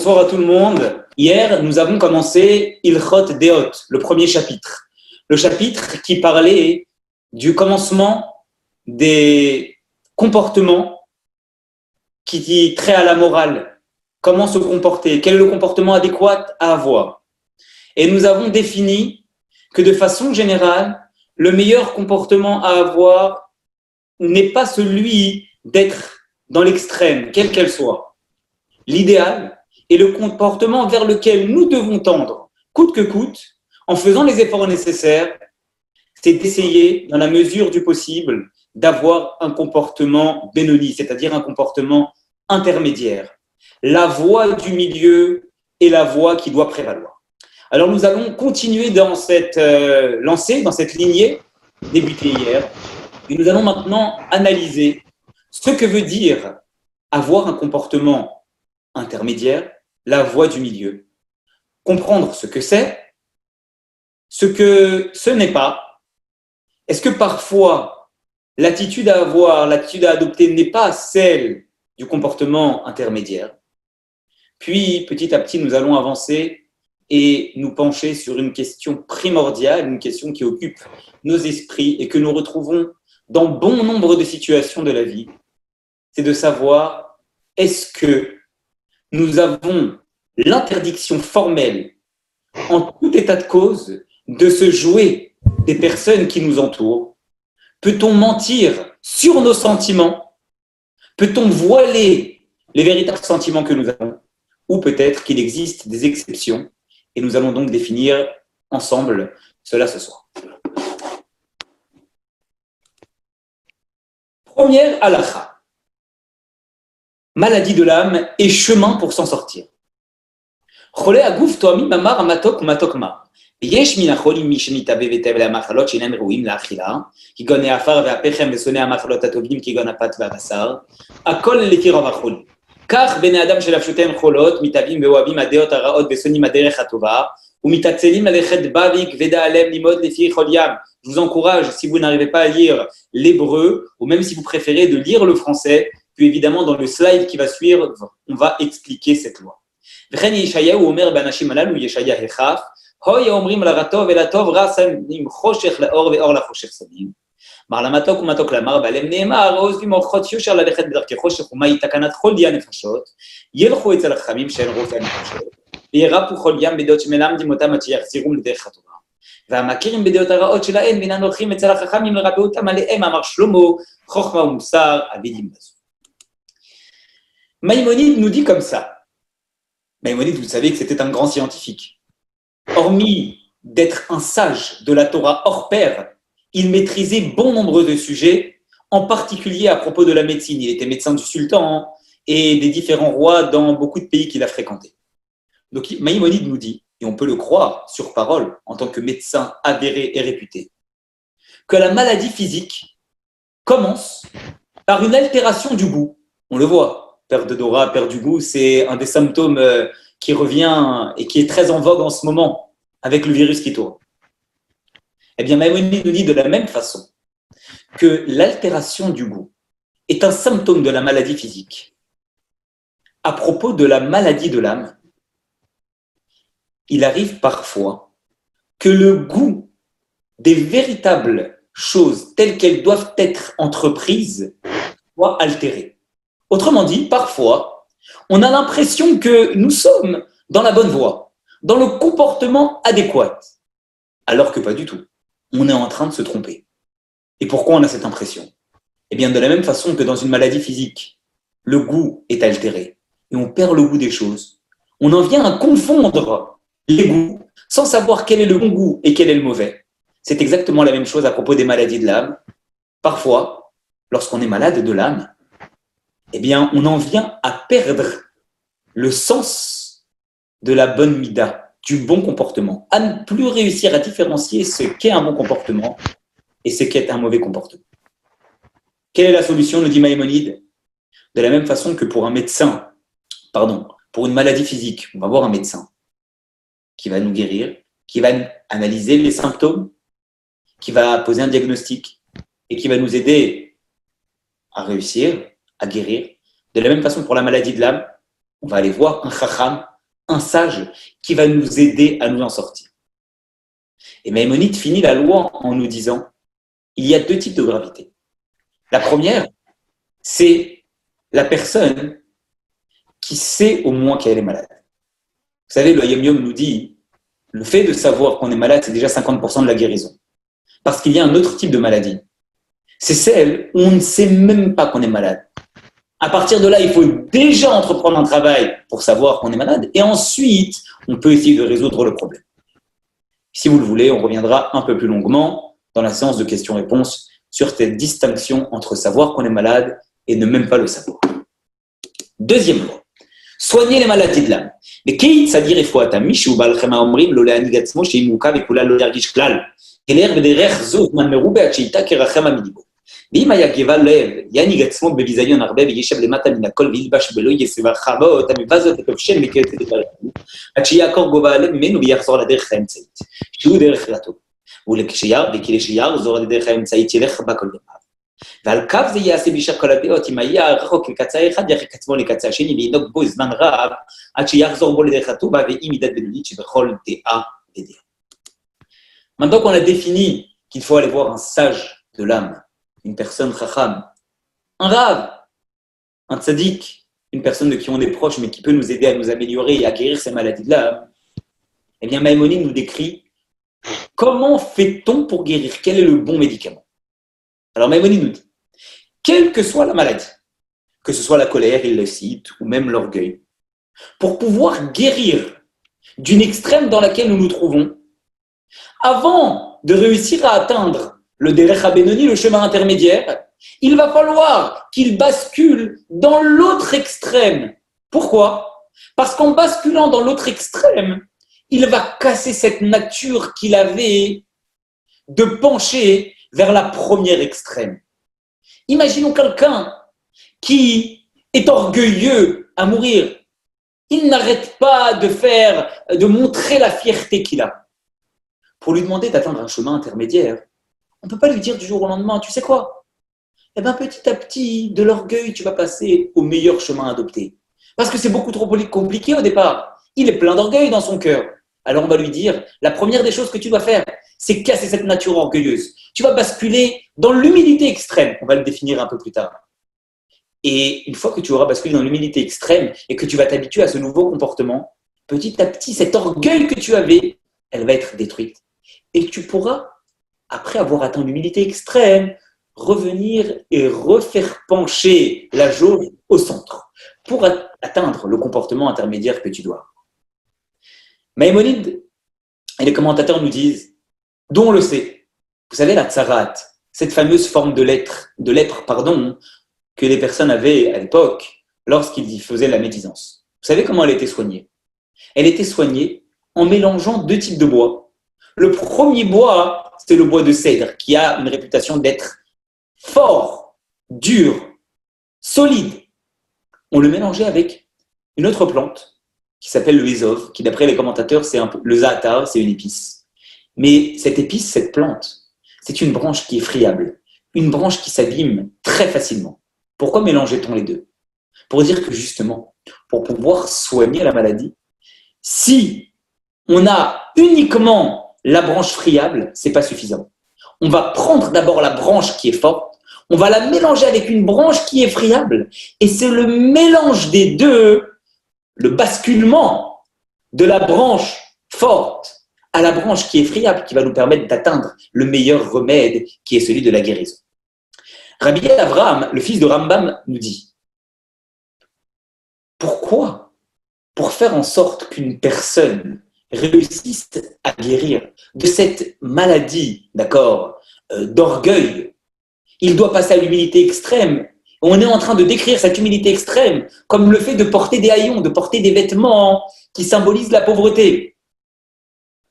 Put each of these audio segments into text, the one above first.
bonsoir à tout le monde. Hier, nous avons commencé Ilchot Deot, le premier chapitre. Le chapitre qui parlait du commencement des comportements qui trait à la morale. Comment se comporter, quel est le comportement adéquat à avoir. Et nous avons défini que de façon générale, le meilleur comportement à avoir n'est pas celui d'être dans l'extrême, quel qu'elle soit. L'idéal est le comportement vers lequel nous devons tendre, coûte que coûte, en faisant les efforts nécessaires, c'est d'essayer, dans la mesure du possible, d'avoir un comportement bénoni, c'est-à-dire un comportement intermédiaire. La voie du milieu est la voie qui doit prévaloir. Alors nous allons continuer dans cette lancée, dans cette lignée débutée hier, et nous allons maintenant analyser ce que veut dire avoir un comportement intermédiaire, la voie du milieu, comprendre ce que c'est, ce que ce n'est pas. Est-ce que parfois l'attitude à avoir, l'attitude à adopter n'est pas celle du comportement intermédiaire? Puis petit à petit nous allons avancer et nous pencher sur une question primordiale, une question qui occupe nos esprits et que nous retrouvons dans bon nombre de situations de la vie. C'est de savoir, est-ce que nous avons l'interdiction formelle, en tout état de cause, de se jouer des personnes qui nous entourent? Peut-on mentir sur nos sentiments? Peut-on voiler les véritables sentiments que nous avons? Ou peut-être qu'il existe des exceptions, et nous allons donc définir ensemble cela ce soir. Première halakha. Maladie de l'âme et chemin pour s'en sortir. חולה הגוף תואמים אמר המתוק ומתוק מר. ויש מן החולים מי שמתאבב היטב למחלות שאינם ראויים לאכילה, כגון העפר והפחם ושונא המחלות הטובים כגון הפת והבשר, הכל לפי רוב החולים. כך בני אדם שנפשותיהם חולות, מתאבים ואוהבים הדעות הרעות ושונאים הדרך הטובה, ומתעצלים ללכת בה וכבדה עליהם ללמוד לפי כל ים. Je vous encourage, si vous n'arrivez pas à lire l'hébreu, ou même si vous préférez, de lire le français, puis évidemment dans le slide qui va suivre, on va expliquer cette loi. וכן ישעיהו אומר באנשים הללו, ישעיה הכף, הוי אומרים לרטוב ולטוב רע שמים חושך לאור ואור לחושך שמים. אמר למתוק ומתוק למר, ועליהם נאמר, עוז במוחות יושר ללכת בדרכי חושך, ומהי תקנת כל די הנפשות, ילכו אצל החכמים שאין רופא הנפשות, וירפו כל ים בדעות שמלמדים אותם עד שיחזירום לדרך הטובה. והמכירים בדעות הרעות שלהם, ואינם הולכים אצל החכמים לרפא אותם עליהם, אמר שלמה, חוכמה ומוסר, עבידים בזו. Maïmonide nous dit comme ça. Maïmonide, vous savez que c'était un grand scientifique. Hormis d'être un sage de la Torah hors pair, il maîtrisait bon nombre de sujets, en particulier à propos de la médecine. Il était médecin du sultan et des différents rois dans beaucoup de pays qu'il a fréquentés. Donc Maïmonide nous dit, et on peut le croire sur parole en tant que médecin avéré et réputé, que la maladie physique commence par une altération du goût. On le voit. Perte d'odorat, perte du goût, c'est un des symptômes qui revient et qui est très en vogue en ce moment avec le virus qui tourne. Eh bien, Maïmonide nous dit de la même façon que l'altération du goût est un symptôme de la maladie physique. À propos de la maladie de l'âme, il arrive parfois que le goût des véritables choses telles qu'elles doivent être entreprises soit altéré. Autrement dit, parfois, on a l'impression que nous sommes dans la bonne voie, dans le comportement adéquat, alors que pas du tout. On est en train de se tromper. Et pourquoi on a cette impression? Eh bien, de la même façon que dans une maladie physique, le goût est altéré et on perd le goût des choses. On en vient à confondre les goûts sans savoir quel est le bon goût et quel est le mauvais. C'est exactement la même chose à propos des maladies de l'âme. Parfois, lorsqu'on est malade de l'âme, eh bien, on en vient à perdre le sens de la bonne mida, du bon comportement, à ne plus réussir à différencier ce qu'est un bon comportement et ce qu'est un mauvais comportement. Quelle est la solution, nous dit Maïmonide? De la même façon que pour pour une maladie physique, on va voir un médecin qui va nous guérir, qui va analyser les symptômes, qui va poser un diagnostic et qui va nous aider à réussir, à guérir. De la même façon pour la maladie de l'âme, on va aller voir un chacham un sage qui va nous aider à nous en sortir. Et Maïmonide finit la loi en nous disant, il y a deux types de gravité. La première, c'est la personne qui sait au moins qu'elle est malade. Vous savez, le Yom Yom nous dit, le fait de savoir qu'on est malade, c'est déjà 50% de la guérison. Parce qu'il y a un autre type de maladie. C'est celle où on ne sait même pas qu'on est malade. À partir de là, il faut déjà entreprendre un travail pour savoir qu'on est malade. Et ensuite, on peut essayer de résoudre le problème. Si vous le voulez, on reviendra un peu plus longuement dans la séance de questions-réponses sur cette distinction entre savoir qu'on est malade et ne même pas le savoir. Deuxième loi. Soigner les maladies de l'âme. Mais qui c'est-à-dire il faut attendre Michou balchema omrim lo leanigatsmo sheimuka vekula lo yargish klal. Keler bederech zot man merube achita kerachem aminibo. ואם היה גבל לב, יניג עצמו בביזיון הרבה וישב למטה מן הכל וילבש בלא יסבה חבות, המבזות את אופשן מכרת את דברינו, עד שיעקור גובה הלב ממנו ויחזור לדרך האמצעית, שהוא דרך רטוב, וכשיחזור לדרך האמצעית ילך בה כל דבר. ועל קו זה יעשה בשאר כל הדעות, אם היה רחוק לקצה אחד, ירחיק עצמו לקצה השני, וינהוג בו זמן רב, עד שיחזור בו לדרך הטובה, ואם מידת בינונית שבכל דעה ודעה. Maintenant qu'on a défini qu'il faut aller voir un sage de l'âme, une personne chacham, un rav, un tzaddik, une personne de qui on est proche mais qui peut nous aider à nous améliorer et à guérir ces maladies de l'âme, eh bien Maïmonide nous décrit comment fait-on pour guérir, quel est le bon médicament. Alors Maïmonide nous dit, quelle que soit la maladie, que ce soit la colère, il le cite, ou même l'orgueil, pour pouvoir guérir d'une extrême dans laquelle nous nous trouvons, avant de réussir à atteindre le Derech HaBenoni, le chemin intermédiaire, il va falloir qu'il bascule dans l'autre extrême. Pourquoi ? Parce qu'en basculant dans l'autre extrême, il va casser cette nature qu'il avait de pencher vers la première extrême. Imaginons quelqu'un qui est orgueilleux à mourir. Il n'arrête pas de montrer la fierté qu'il a. Pour lui demander d'atteindre un chemin intermédiaire, on ne peut pas lui dire du jour au lendemain, tu sais quoi ? Eh bien, petit à petit, de l'orgueil, tu vas passer au meilleur chemin adopté. Parce que c'est beaucoup trop compliqué au départ. Il est plein d'orgueil dans son cœur. Alors on va lui dire, la première des choses que tu dois faire, c'est casser cette nature orgueilleuse. Tu vas basculer dans l'humilité extrême. On va le définir un peu plus tard. Et une fois que tu auras basculé dans l'humilité extrême et que tu vas t'habituer à ce nouveau comportement, petit à petit, cet orgueil que tu avais, elle va être détruite. Et tu pourras, après avoir atteint l'humilité extrême, revenir et refaire pencher la jauge au centre pour atteindre le comportement intermédiaire que tu dois. Maïmonide et les commentateurs nous disent, dont on le sait, vous savez la tsarat, cette fameuse forme de lèpre, que les personnes avaient à l'époque lorsqu'ils faisaient la médisance. Vous savez comment elle était soignée ? Elle était soignée en mélangeant deux types de bois. Le premier bois, c'est le bois de cèdre, qui a une réputation d'être fort, dur, solide. On le mélangeait avec une autre plante qui s'appelle le hésov, qui d'après les commentateurs, c'est le zaatar, c'est une épice. Mais cette épice, cette plante, c'est une branche qui est friable, une branche qui s'abîme très facilement. Pourquoi mélangeait-on les deux ? Pour dire que justement, pour pouvoir soigner la maladie, si on a uniquement la branche friable, c'est pas suffisant. On va prendre d'abord la branche qui est forte, on va la mélanger avec une branche qui est friable, et c'est le mélange des deux, le basculement de la branche forte à la branche qui est friable qui va nous permettre d'atteindre le meilleur remède qui est celui de la guérison. Rabbi Avraham, le fils de Rambam, nous dit, pourquoi ? Pour faire en sorte qu'une personne réussisse à guérir de cette maladie, d'accord, d'orgueil, il doit passer à l'humilité extrême. On est en train de décrire cette humilité extrême comme le fait de porter des haillons, de porter des vêtements qui symbolisent la pauvreté.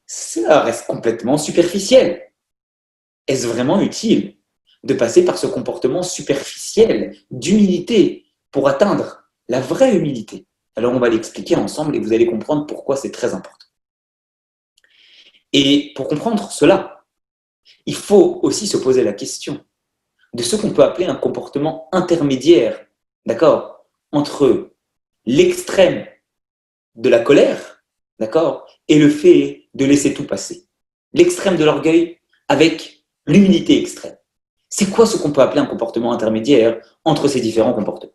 Cela reste complètement superficiel. Est-ce vraiment utile de passer par ce comportement superficiel d'humilité pour atteindre la vraie humilité ? Alors on va l'expliquer ensemble et vous allez comprendre pourquoi c'est très important. Et pour comprendre cela, il faut aussi se poser la question de ce qu'on peut appeler un comportement intermédiaire, d'accord, entre l'extrême de la colère, d'accord, et le fait de laisser tout passer. L'extrême de l'orgueil avec l'humilité extrême. C'est quoi ce qu'on peut appeler un comportement intermédiaire entre ces différents comportements?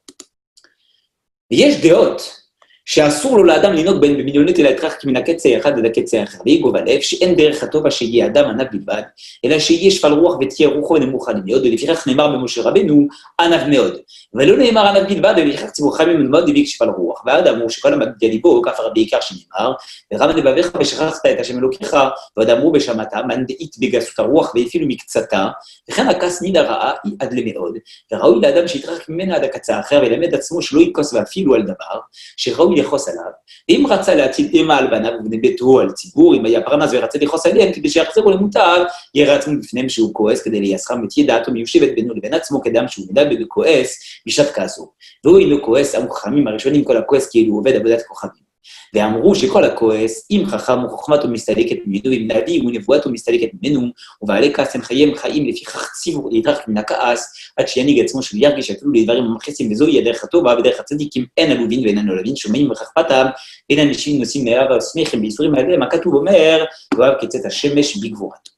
יש דעות שאסור לו לאדם לנהוג בין במיליונות אלא הכרח מן הקצה האחד עד הקצה האחר, ויגו בלב שאין דרך הטובה שיהיה אדם ענב בלבד, אלא שיהיה שפל רוח ותהיה רוחו נמוכה מאוד, ולפיכך נאמר במשה רבנו ענב מאוד, ולא נאמר ענב בלבד, ולפיכך ציווך חכמים מאוד דביק שפל רוח, ועד אמרו שכל המגדל ליבו כפר בעיקר שנאמר, ורם לבביך ושכחת את השם אלוקיך, ועוד אמרו בשמתה מנדעית בגסות הרוח והפעילו מקצתה, וכן הכעס מן הרעה היא עד למאוד, וראוי לאדם שיתרחק ממנה עד הקצה האחר, ולמד עצמו שלא יכעוס ואפילו על דבר שראוי לכעוס עליו, ואם רצה להטיל אימה על בניו ובני ביתו על ציבור, אם היה פרנס ורצה לכעוס עליהם כדי שיחזרו למוטב, יראה עצמו בפניהם שהוא כועס כדי לייסחם ותהיה דעתו מיושבת בינו לבין עצמו כאדם שהוא מדבר וכועס בשעת כעסו. והוא אינו כועס, אמרו חכמים הראשונים כל הכועס כאילו עובד עבודת כוכבים. ואמרו שכל הכועס, אם חכם וחוכמתו מסתלקת ממנו, אם נביא ונבואתו מסתלקת ממנו, ובעלי כעס הם חיים לפיכך ציוו להתרחק מן הכעס, עד שינהיג עצמו של ירגיש אפילו לדברים המכעיסים, וזוהי הדרך הטובה ודרך הצדיקים, אין עלובין ואינן עולבין, שומעים וחכמתם, אין אנשים נושאים מאהבה ושמחים בייסורים עליהם, הכתוב אומר, ואוהב כצאת השמש בגבורתו.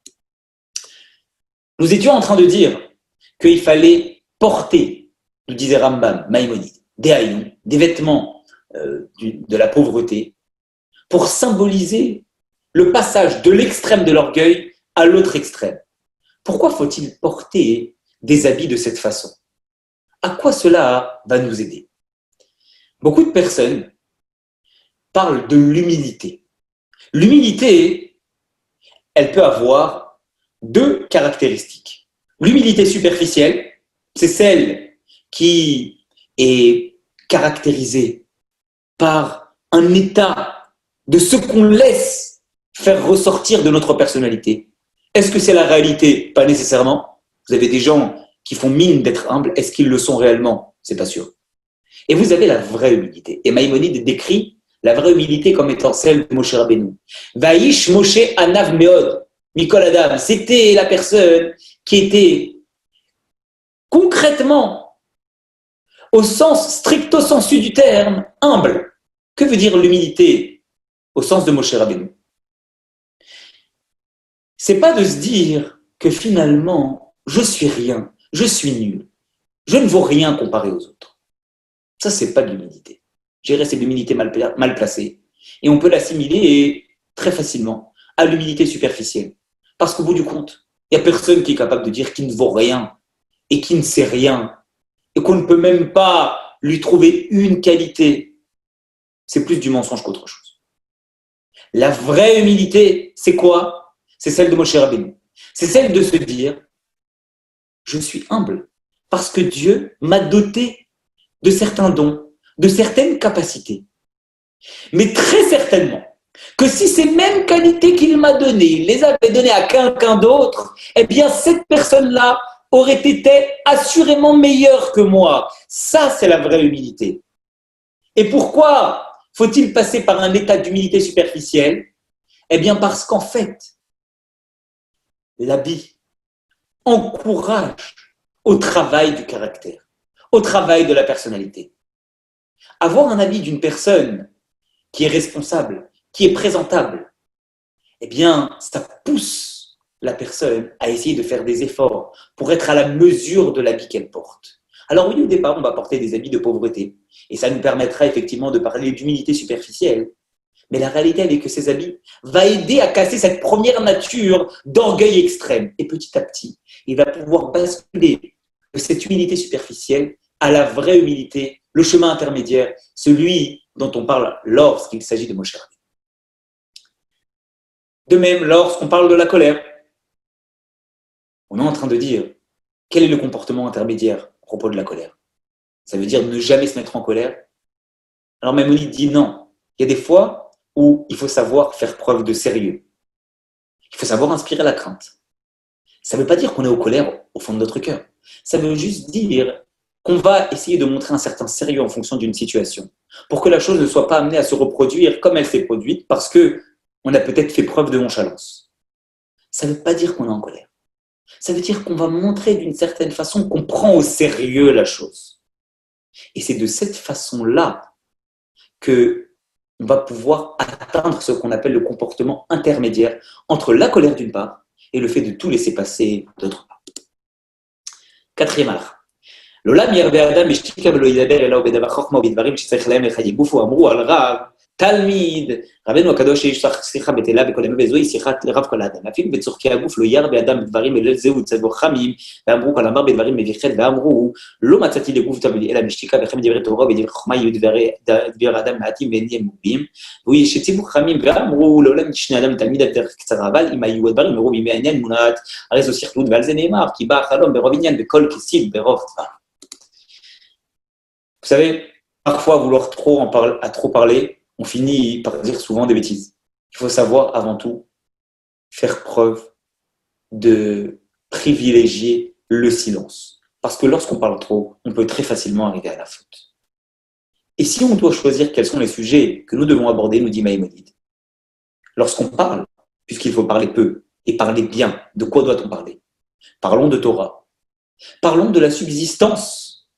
Nous étions en train de dire qu'il fallait porter, nous disait Rambam, Maïmonide, des haillons, des vêtements de la pauvreté, pour symboliser le passage de l'extrême de l'orgueil à l'autre extrême. Pourquoi faut-il porter des habits de cette façon? À quoi cela va nous aider? Beaucoup de personnes parlent de l'humilité. L'humilité, elle peut avoir deux caractéristiques. L'humilité superficielle, c'est celle qui est caractérisée par un état de ce qu'on laisse faire ressortir de notre personnalité. Est-ce que c'est la réalité? Pas nécessairement. Vous avez des gens qui font mine d'être humbles. Est-ce qu'ils le sont réellement? C'est pas sûr. Et vous avez la vraie humilité. Et Maïmonide décrit la vraie humilité comme étant celle de Moshe Rabbeinu. Vaïsh Moshe Anav Meod, Mikol Adam. C'était la personne qui était concrètement, au sens stricto sensu du terme, humble. Que veut dire l'humilité au sens de Moshe Rabbeinu? C'est pas de se dire que finalement, je suis rien, je suis nul, je ne vaux rien comparé aux autres. Ça, c'est pas de l'humilité. Je dirais c'est de l'humilité mal placée. Et on peut l'assimiler très facilement à l'humilité superficielle. Parce qu'au bout du compte, il n'y a personne qui est capable de dire qu'il ne vaut rien et qu'il ne sait rien et qu'on ne peut même pas lui trouver une qualité. C'est plus du mensonge qu'autre chose. La vraie humilité, c'est quoi? C'est celle de Moshe Rabbeinu. C'est celle de se dire, je suis humble parce que Dieu m'a doté de certains dons, de certaines capacités. Mais très certainement que si ces mêmes qualités qu'il m'a données, il les avait données à quelqu'un d'autre, eh bien cette personne-là aurait été assurément meilleure que moi. Ça, c'est la vraie humilité. Et pourquoi faut-il passer par un état d'humilité superficielle? Eh bien parce qu'en fait, l'habit encourage au travail du caractère, au travail de la personnalité. Avoir un habit d'une personne qui est responsable, qui est présentable, eh bien ça pousse la personne à essayer de faire des efforts pour être à la mesure de l'habit qu'elle porte. Alors oui, au départ, on va porter des habits de pauvreté. Et ça nous permettra effectivement de parler d'humilité superficielle. Mais la réalité, elle est que ces habits vont aider à casser cette première nature d'orgueil extrême. Et petit à petit, il va pouvoir basculer de cette humilité superficielle à la vraie humilité, le chemin intermédiaire, celui dont on parle lorsqu'il s'agit de Moshe Rabbeinu. De même, lorsqu'on parle de la colère, on est en train de dire quel est le comportement intermédiaire à propos de la colère. Ça veut dire ne jamais se mettre en colère. Alors Maïmonide dit non. Il y a des fois où il faut savoir faire preuve de sérieux. Il faut savoir inspirer la crainte. Ça ne veut pas dire qu'on est en colère au fond de notre cœur. Ça veut juste dire qu'on va essayer de montrer un certain sérieux en fonction d'une situation, pour que la chose ne soit pas amenée à se reproduire comme elle s'est produite, parce qu'on a peut-être fait preuve de nonchalance. Ça ne veut pas dire qu'on est en colère. Ça veut dire qu'on va montrer d'une certaine façon qu'on prend au sérieux la chose. Et c'est de cette façon-là que on va pouvoir atteindre ce qu'on appelle le comportement intermédiaire entre la colère d'une part et le fait de tout laisser passer d'autre part. Quatrième alakha. לעולם ירבה אדם בשתיקה ולא ידבר אלא בדבר חוכמה ובדברים שצריך להם לחייבופו אמרו על רב תלמיד רבנו הקדוש יש שיחה בטלה בקודמה וזוהי שיחת לרב כל האדם אפילו בצורכי הגוף לא ירבה אדם בדברים אלא זהו צבו חמים ואמרו כל אמר בדברים מביא חטא ואמרו לא מצאתי לגוף תלמיד אלא בשתיקה וכן בדברי תורה ובדברי חוכמה יהיו דבר אדם מעטים ואין יהם מרובים והוא יש ציוו חמים ואמרו לעולם ישנה אדם תלמיד על דרך קצרה אבל אם היו הדברים מרוב ימי העניין מונעת הרי זו שכלות ועל זה נאמר כי בא החלום ברוב עניין בכל כסיל ברוב דבר. Vous savez, parfois, à vouloir trop parler, on finit par dire souvent des bêtises. Il faut savoir, avant tout, faire preuve de privilégier le silence. Parce que lorsqu'on parle trop, on peut très facilement arriver à la faute. Et si on doit choisir quels sont les sujets que nous devons aborder, nous dit Maïmonide, lorsqu'on parle, puisqu'il faut parler peu et parler bien, de quoi doit-on parler? Parlons de Torah. Parlons de la subsistance,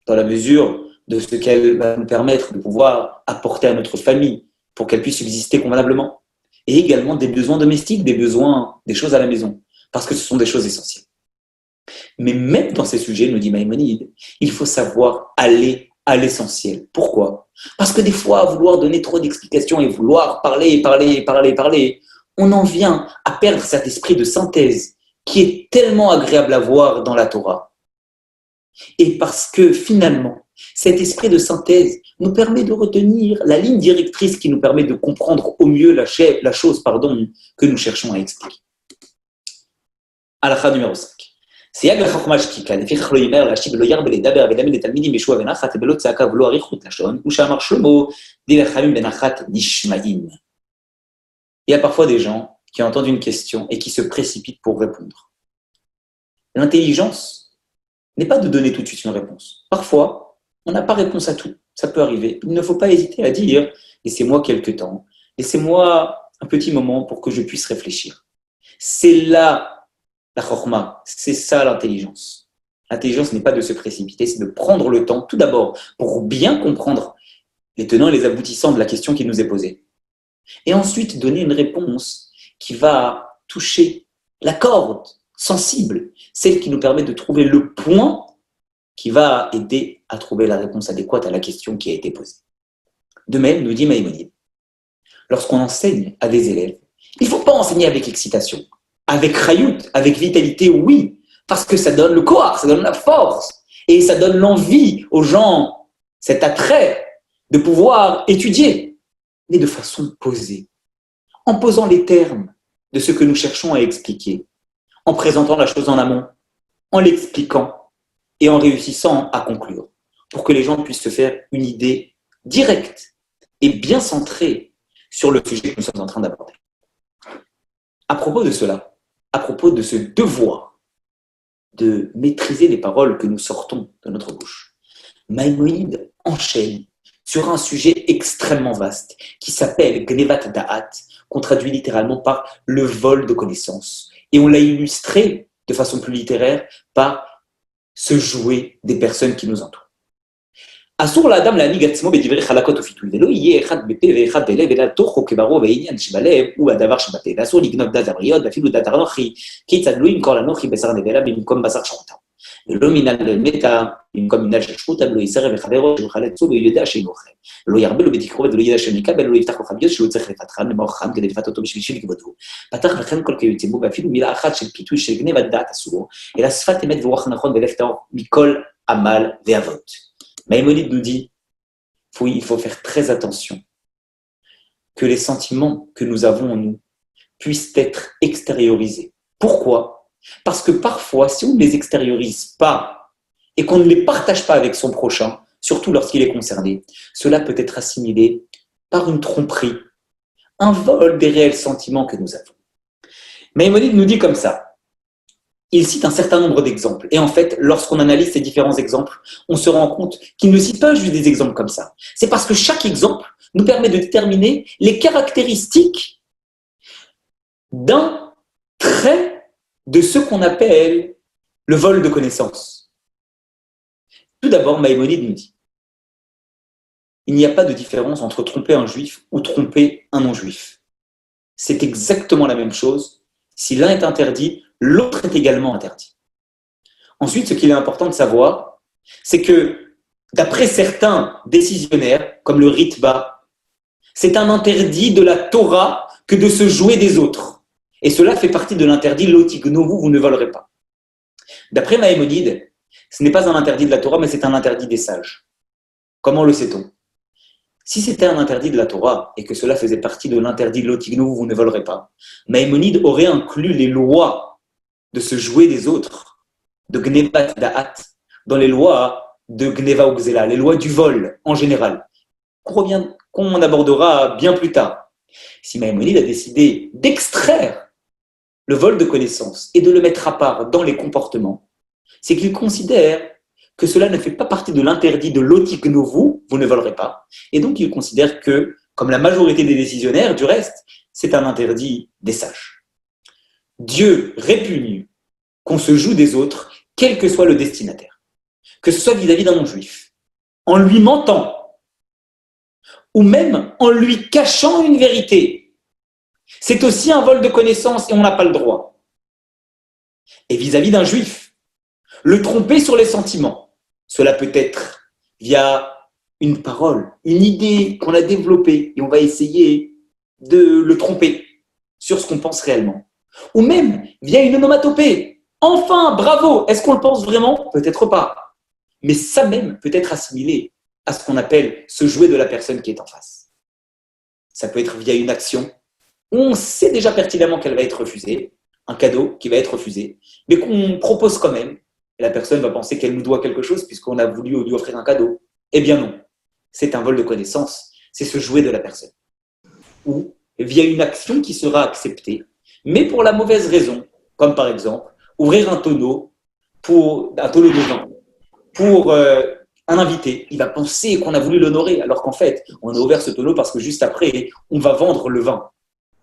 dans la mesure de ce qu'elle va nous permettre de pouvoir apporter à notre famille pour qu'elle puisse subsister convenablement. Et également des besoins domestiques, des besoins, des choses à la maison, parce que ce sont des choses essentielles. Mais même dans ces sujets, nous dit Maïmonide, il faut savoir aller à l'essentiel. Pourquoi? Parce que des fois, à vouloir donner trop d'explications et vouloir parler, on en vient à perdre cet esprit de synthèse qui est tellement agréable à voir dans la Torah. Et parce que finalement, cet esprit de synthèse nous permet de retenir la ligne directrice qui nous permet de comprendre au mieux la chose que nous cherchons à expliquer. Halakha numéro 5. סייג לחוכמה שתיקה, לפיכך לא יימר להשיב ולא ירבה לדבר וללמד לתלמידים בישועה ונחת ולא צעקה ולא אריכות לשון, ושאמר שלמה, די לחכמים בנחת נשמעים. Il y a parfois des gens qui entendent une question et qui se précipitent pour répondre. L'intelligence n'est pas de donner tout de suite une réponse. Parfois, on n'a pas réponse à tout. Ça peut arriver. Il ne faut pas hésiter à dire « laissez-moi quelques temps, laissez-moi un petit moment pour que je puisse réfléchir ». C'est là la chorma, c'est ça l'intelligence. L'intelligence n'est pas de se précipiter, c'est de prendre le temps, tout d'abord, pour bien comprendre les tenants et les aboutissants de la question qui nous est posée. Et ensuite, donner une réponse qui va toucher la corde sensible, celle qui nous permet de trouver le point qui va aider à trouver la réponse adéquate à la question qui a été posée. De même, nous dit Maïmonide, lorsqu'on enseigne à des élèves, il ne faut pas enseigner avec excitation, avec rayout, avec vitalité, oui, parce que ça donne le corps, ça donne la force, et ça donne l'envie aux gens, cet attrait de pouvoir étudier, mais de façon posée, en posant les termes de ce que nous cherchons à expliquer, en présentant la chose en amont, en l'expliquant et en réussissant à conclure, pour que les gens puissent se faire une idée directe et bien centrée sur le sujet que nous sommes en train d'aborder. À propos de cela, à propos de ce devoir de maîtriser les paroles que nous sortons de notre bouche, Maïmonide enchaîne sur un sujet extrêmement vaste qui s'appelle Gnevat Da'at, qu'on traduit littéralement par le vol de connaissances. Et on l'a illustré de façon plus littéraire par ce jouet des personnes qui nous entourent. אסור לאדם להנהיג עצמו בדברי חלקות ופיתוי, ולא יהיה אחד בפה ואחד בלב, אלא תוכו כברו בעניין שבלב הוא הדבר שבפה, ואסור לגנוב דת הבריות, ואפילו דת אנוכי, כיצד לא ימכור אנוכי בשר נבלה במקום בשר שחוטה. ולא מנהל מתה במקום מנהל של שחוטה, ולא יסרב לחברו שהוא חלצו ויודע שאינו אוכל. ולא ירבה לו בתקרובת ולא ידע שניקה, ולא יפתח לו חביות שהוא צריך לפתחן למאוכן כדי לפת אותו בשביל שלכבודו. פתח וכן כל כיוצא בו, ואפילו מילה אחת של פיתוי של גנבת דעת אסורו, אלא שפת אמת ורוח נכון ולב טהור מכל עמל ואבות. Maïmonide nous dit il faut faire très attention que les sentiments que nous avons en nous puissent être extériorisés. Pourquoi? Parce que parfois, si on ne les extériorise pas et qu'on ne les partage pas avec son prochain, surtout lorsqu'il est concerné, cela peut être assimilé par une tromperie, un vol des réels sentiments que nous avons. Maïmonide nous dit comme ça. Il cite un certain nombre d'exemples. Et en fait, lorsqu'on analyse ces différents exemples, on se rend compte qu'il ne cite pas juste des exemples comme ça. C'est parce que chaque exemple nous permet de déterminer les caractéristiques d'un trait de ce qu'on appelle le vol de connaissances. Tout d'abord, Maïmonide nous dit Il n'y a pas de différence entre tromper un juif ou tromper un non-juif. C'est exactement la même chose. Si l'un est interdit, l'autre est également interdit. Ensuite, ce qu'il est important de savoir, c'est que d'après certains décisionnaires, comme le Ritba, c'est un interdit de la Torah que de se jouer des autres. Et cela fait partie de l'interdit Lotignovu, vous ne volerez pas. D'après Maïmonide, ce n'est pas un interdit de la Torah, mais c'est un interdit des sages. Comment le sait-on? Si c'était un interdit de la Torah et que cela faisait partie de l'interdit Lotignovu, vous ne volerez pas, Maïmonide aurait inclus les lois de se jouer des autres, de Gnevat Da'at, dans les lois de Gneva Uxela, les lois du vol en général, qu'on abordera bien plus tard. Si Maïmonide a décidé d'extraire le vol de connaissances et de le mettre à part dans les comportements, c'est qu'il considère que cela ne fait pas partie de l'interdit de l'otiknovu, vous ne volerez pas, et donc il considère que, comme la majorité des décisionnaires, du reste, c'est un interdit des sages. Dieu répugne qu'on se joue des autres, quel que soit le destinataire, que ce soit vis-à-vis d'un non-juif, en lui mentant, ou même en lui cachant une vérité. C'est aussi un vol de connaissances et on n'a pas le droit. Et vis-à-vis d'un juif, le tromper sur les sentiments, cela peut être via une parole, une idée qu'on a développée et on va essayer de le tromper sur ce qu'on pense réellement. Ou même via une onomatopée. Enfin, bravo! Est-ce qu'on le pense vraiment? Peut-être pas. Mais ça même peut être assimilé à ce qu'on appelle se jouer de la personne qui est en face. Ça peut être via une action où on sait déjà pertinemment qu'elle va être refusée, un cadeau qui va être refusé, mais qu'on propose quand même. Et la personne va penser qu'elle nous doit quelque chose puisqu'on a voulu lui offrir un cadeau. Eh bien non, c'est un vol de connaissance, c'est se jouer de la personne. Ou via une action qui sera acceptée, mais pour la mauvaise raison, comme par exemple ouvrir un tonneau de vin pour un invité. Il va penser qu'on a voulu l'honorer, alors qu'en fait, on a ouvert ce tonneau parce que juste après, on va vendre le vin.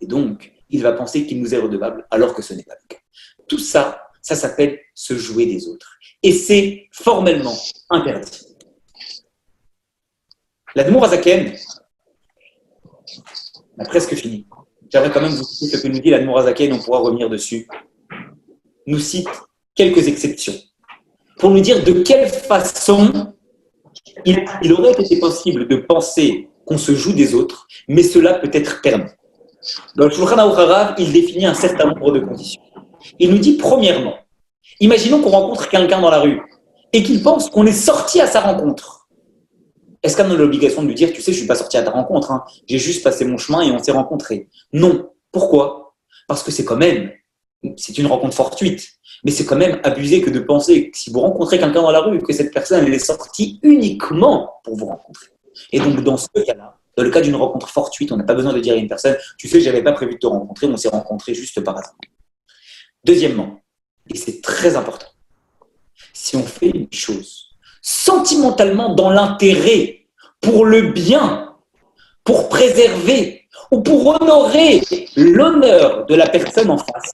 Et donc, il va penser qu'il nous est redevable, alors que ce n'est pas le cas. Tout ça, ça s'appelle se jouer des autres. Et c'est formellement interdit. L'Admour Azaken, on a presque fini. J'aimerais quand même vous citer ce que nous dit l'Admour Azaken, on pourra revenir dessus. Nous cite quelques exceptions pour nous dire de quelle façon il aurait été possible de penser qu'on se joue des autres, mais cela peut être permis. Dans le Shulchan Aruch Harav, il définit un certain nombre de conditions. Il nous dit premièrement, imaginons qu'on rencontre quelqu'un dans la rue et qu'il pense qu'on est sorti à sa rencontre. Est-ce qu'on a l'obligation de lui dire, tu sais, je ne suis pas sorti à ta rencontre, hein. J'ai juste passé mon chemin et on s'est rencontrés? Non. Pourquoi? Parce que c'est une rencontre fortuite, mais c'est quand même abusé que de penser que si vous rencontrez quelqu'un dans la rue, que cette personne elle est sortie uniquement pour vous rencontrer. Et donc dans ce cas-là, dans le cas d'une rencontre fortuite, on n'a pas besoin de dire à une personne, tu sais, je n'avais pas prévu de te rencontrer, on s'est rencontrés juste par hasard. Deuxièmement, et c'est très important, si on fait une chose sentimentalement dans l'intérêt, pour le bien, pour préserver ou pour honorer l'honneur de la personne en face,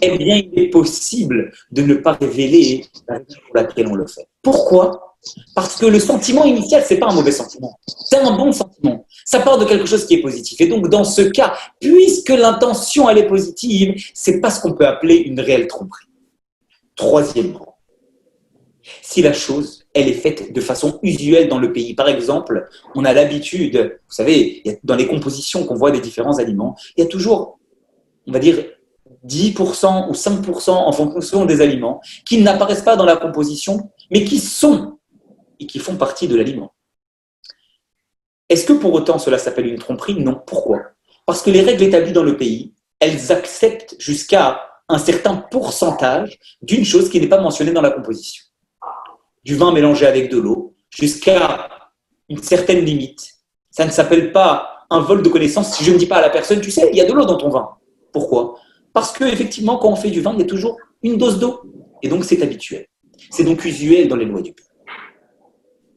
eh bien, il est possible de ne pas révéler la raison pour laquelle on le fait. Pourquoi? Parce que le sentiment initial, ce n'est pas un mauvais sentiment, c'est un bon sentiment. Ça part de quelque chose qui est positif. Et donc, dans ce cas, puisque l'intention, elle est positive, ce n'est pas ce qu'on peut appeler une réelle tromperie. Troisièmement, si la chose, elle est faite de façon usuelle dans le pays. Par exemple, on a l'habitude, vous savez, dans les compositions qu'on voit des différents aliments, il y a toujours, on va dire, 10% ou 5% en fonction des aliments qui n'apparaissent pas dans la composition, mais qui sont et qui font partie de l'aliment. Est-ce que pour autant cela s'appelle une tromperie? Non. Pourquoi? Parce que les règles établies dans le pays, elles acceptent jusqu'à un certain pourcentage d'une chose qui n'est pas mentionnée dans la composition. Du vin mélangé avec de l'eau, jusqu'à une certaine limite. Ça ne s'appelle pas un vol de connaissances si je ne dis pas à la personne, tu sais, il y a de l'eau dans ton vin. Pourquoi? Parce qu'effectivement, quand on fait du vin, il y a toujours une dose d'eau. Et donc, c'est habituel. C'est donc usuel dans les lois du pays.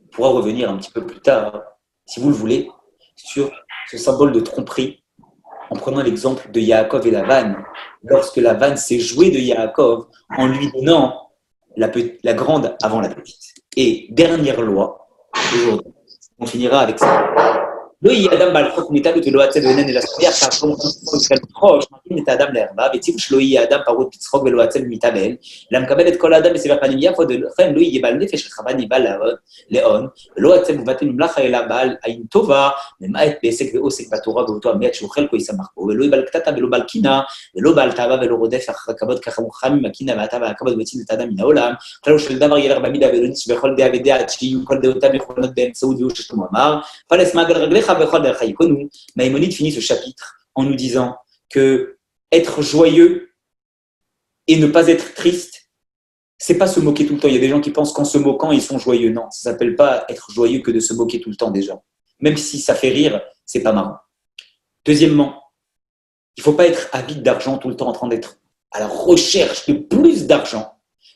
On pourra revenir un petit peu plus tard, si vous le voulez, sur ce symbole de tromperie, en prenant l'exemple de Yaakov et Lavan, lorsque Lavan s'est joué de Yaakov en lui donnant la grande avant la petite. Et dernière loi, aujourd'hui, On finira avec ça. לא יהיה אדם בעל חוק מאיתנו ולא יצא ואיננו להשפיח, תעשו ראש, מתאים את האדם לערווה, והציבו שלא יהיה אדם פרוט בצחוק ולא יצא במיתה באל, אלא מקבל את כל האדם בסבר פנים יפות, ולכן לא יהיה בעל נפש רחבה ניבא לאון, ולא יצא בבתי ממלכה אלא בעל עין טובה, ממעט בעסק ועוסק בתורה ואותו המעט שהוא חלקו ישמח בו, ולא יהיה בעל קטטה ולא בעל קינה, ולא בעל תאווה ולא רודף אחר הכבוד ככה מוכרם עם הקינה והתאווה והכבוד ויוצאים את האדם מן העולם, כללו של דבר ילך במידה ולא ניס בכל דעה ודעה עד שיהיו כל דעותיו יכולות באמצעות והוא ששלמה אמר, פלס מעגל רגליך וכל דרך היקונו. Maïmonide finit ce chapitre en nous disant que être joyeux et ne pas être triste, c'est pas se moquer tout le temps. Il y a des gens qui pensent qu'en se moquant, ils sont joyeux. Non, ça s'appelle pas être joyeux que de se moquer tout le temps des gens. Même si ça fait rire, c'est pas marrant. Deuxièmement, il faut pas être avide d'argent tout le temps en train d'être à la recherche de plus d'argent.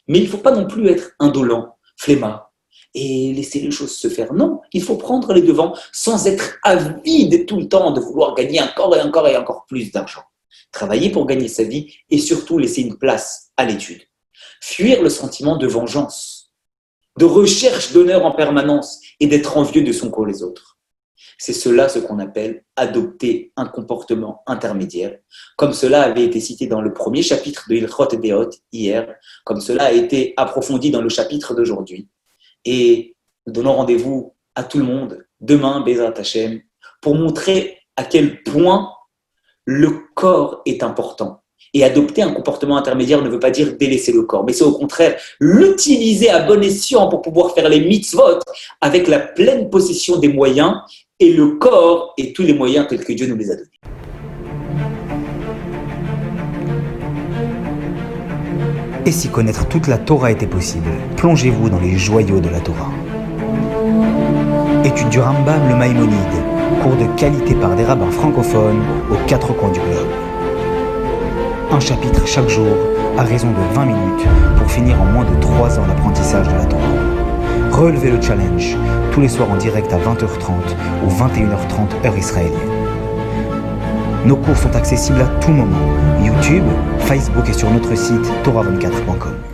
Mais il faut pas non plus être indolent, flemmard et laisser les choses se faire. Non, il faut prendre les devants sans être avide tout le temps de vouloir gagner encore et encore et encore plus d'argent. Travailler pour gagner sa vie et surtout laisser une place à l'étude. Fuir le sentiment de vengeance, de recherche d'honneur en permanence et d'être envieux de son qu'aux les autres. C'est cela ce qu'on appelle adopter un comportement intermédiaire, comme cela avait été cité dans le premier chapitre de Hilchot Deot hier, comme cela a été approfondi dans le chapitre d'aujourd'hui. Et nous donnons rendez-vous à tout le monde demain, Bezrat Hashem, pour montrer à quel point le corps est important. Et adopter un comportement intermédiaire ne veut pas dire délaisser le corps, mais c'est au contraire l'utiliser à bon escient pour pouvoir faire les mitzvot avec la pleine possession des moyens et le corps et tous les moyens tels que Dieu nous les a donnés. Et si connaître toute la Torah était possible, plongez-vous dans les joyaux de la Torah. Étude du Rambam, le Maïmonide, cours de qualité par des rabbins francophones aux 4 coins du globe. Un chapitre chaque jour, à raison de 20 minutes, pour finir en moins de 3 ans l'apprentissage de la Torah. Relevez le challenge, tous les soirs en direct à 20h30 ou 21h30 heure israélienne. Nos cours sont accessibles à tout moment, YouTube, Facebook et sur notre site torah24.com.